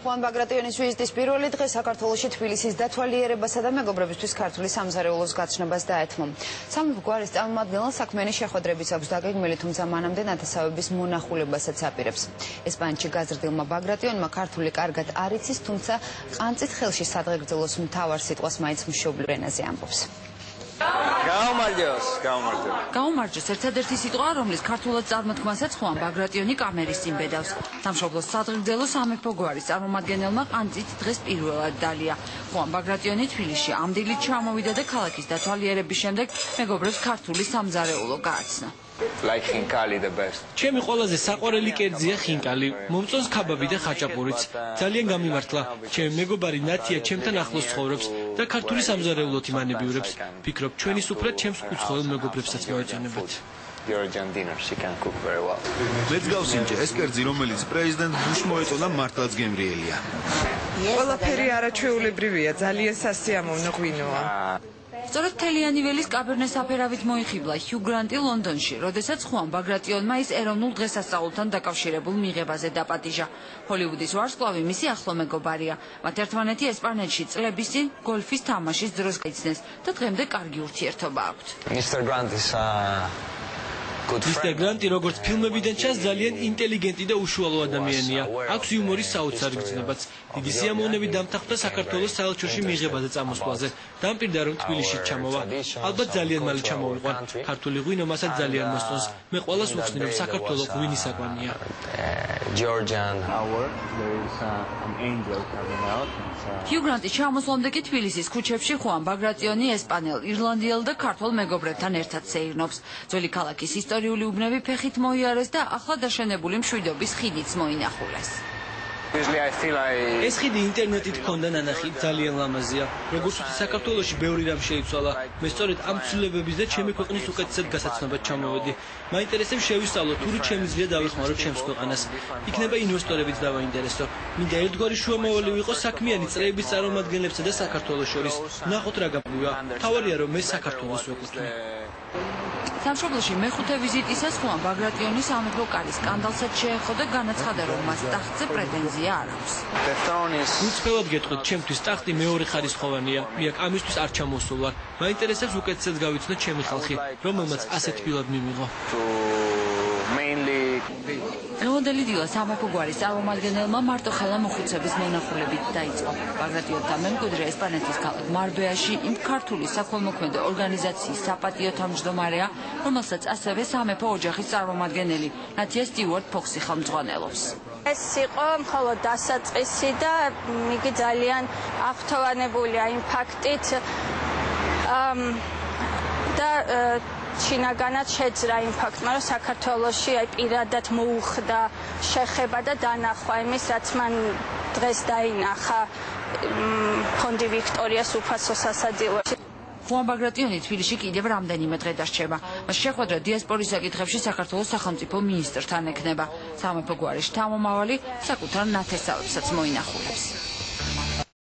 ხუან ბაგრატიონის ვიზიტის პირველი დღე საქართველოში თბილისის დათვალიერებასა და მეგობრებისთვის ქართული სამზარეულოს გაცნობას დაეთმო. სამეფო გვარის წარმომადგენელს საქმიანი შეხვედრებიც აქვს დაგეგმილი, თუმცა მანამდე ნათესავების მონახულებასაც აპირებს. ესპანეთში გაზრდილმა ბაგრატიონმა ქართული კარგად არ იცის, თუმცა ყანწით ხელში სადღეგრძელოს მთავარ სიტყვას მაინც მშობლიურ ენაზე ამბობს. გაუმარჯოს ერთადერთი სიტყვა, რომლის ქართულად წარმოთქმასაც ხუან ბაგრატიონი კამერის წინ ბედავს. სამშობლოს სადღეგრძელო სამეფო გვარის წარმომადგენელმა ყანწით დღეს პირველად დალია. ხუან ბაგრატიონი თბილისში ამ დილით ჩამოვიდა და ქალაქის დათვალიერების შემდეგ მეგობრებს ქართული სამზარეულო გააცნო. ჩემი ყველაზე საყვარელი კერძია ხინკალი, მომწონს ქაბაბი და ხაჭაპურიც. ძალიან გამიმართლა. ჩემი მეგობარი ნათია ჩემთან ახლოს ცხოვრობს და ქართული სამზარეულოთ იმანებიურებს. ფიქრობ, ჩვენი სუფრა ჩემს უცხოელ მეგობრებსაც მოეწონებათ. მეც გავსინჯე, ეს კერძი, რომელიც პრეზიდენტ ბუშ მოეწონა, მართლაც გემრიელია. ყველაფერი არაჩვეულებრივია, ძალიან სასიამოვნო ღვინოა. სწორედ თელიანი ველის კაბერნე საფერავით მოიხიბლა ჰიუ გრანტი ლონდონში, როდესაც ხუან ბაგრატიონმა ის ეროვნულ დღესასწაულთან დაკავშირებულ მიღებაზე დაპატიჟა. ჰოლივუდის ვარსკვლავი მისი ახლო მეგობარია. მათ ერთმანეთი ესპანეთში წლების წინ გოლფის თამაშის დროს გაიცნეს და დღემდე კარგი ურთიერთობა აქვთ. მისტერ გრანტი, როგორც ფილმებიდან ჩანს, ძალიან ინტელიგენტი და უშუალო ადამიანია. აქვს იუმორის საოცარი გრძნობაც. დიდი სიამოვნებით დამთანხმდა საქართველოს საელჩოში მიღებაზე წამოსვლაზე. დამპირდა, რომ თბილისში ჩამოვა. ალბათ ძალიან მალე ჩამოვიყვან. ქართული ღვინო მასაც ძალიან მოსწონს. მე ყველას ვუხსნი, რომ საქართველო ღვინის საკვანია. ჰიუ გრანტი ჩამოსვლამდე კი თბილისის ქუჩებში ხუან ბაგრატიონი ესპანელ, ირლანდიელ და ქართველ მეგობრებთან ერთად სეირნობს. ძველი ქალაქის ისტორიული უბნები ფეხით მოიარეს და ახლა დაშენებული მშვიდობის ხიდიც მოინახულეს. ეს ხიდი ინტერნეტით ჰქონდა ნანახი, ძალიან ლამაზია. როგორც ვთქვი, საქართველოში ბევრი რამ შეიცვალა. მე სწორედ ამ ცვლილებების და ჩემი ქვეყნის უკეთესად გასაცნობად ჩამოვედი. მაინტერესებს შევისწავლო, თუ შემიძლია დავეხმარო ჩემს ქვეყანას. იქნება ინვესტორებიც დავაინტერესო. მინდა ერთგვარი შუამავალი ვიყო საქმიანი წრეების წარმომადგენლებსა და საქართველოს შორის. ნახოთ რა გაგვივა. მთავარია, რომ მე საქართველოს ვეკუთვნი. სამშობლოში მეხუთე ვიზიტისას ხუან ბაგრატიონი სამეფო კარის სკანდალსაც შეეხო და განაცხადა, რომ მას ტახტზე პრეტენზია არ აქვს. უცხოელად გეტყვით, ჩემთვის ტახტი მეორე ხარისხოვანია. მე აქ ამისთვის არ ჩამოსულვარ. მაინტერესებს უკეთესად გავიცნო ჩემი ხალხი, რომელმაც ასეთ თბილად მიმიღო. დღევანდელი დილა სამეფო გვარის წარმომადგენელმა მარტოხელა მოხუცების მონახულებით დაიწყო. ბაგრატიონთან მემკვიდრე ესპანეთის ქალაქ მარბეაში იმ ქართული საქველმოქმედო ორგანიზაციის საპატიო თავმჯდომარეა, რომელსაც ასევე სამეფო ოჯახის წარმომადგენელი ნათია სტიუარტ ფოქსი ხელმძღვანელობს. ეს იყო მხოლოდ დასაწყისი და იგი ძალიან აღფრთოვანებულია იმ ფაქტით და შინაგანად შეძრა იმ ფაქტმა, რომ საქართველოში პირადად მოუხდა შეხება და დანახვა იმის, რაც მან დღეს დაინახა ფონდი ვიქტორიას უფასო სასადილოში. ხუან ბაგრატიონი თბილისში კიდევ რამდენიმე დღე დასრჩება. მას შეხვედრა დიასპორის საკითხებში საქართველოს სახელმწიფო მინისტრთან ექნება. სამეფო გვარის შთამომავალი საკუთარ ნათესავებსაც მოინახულებს.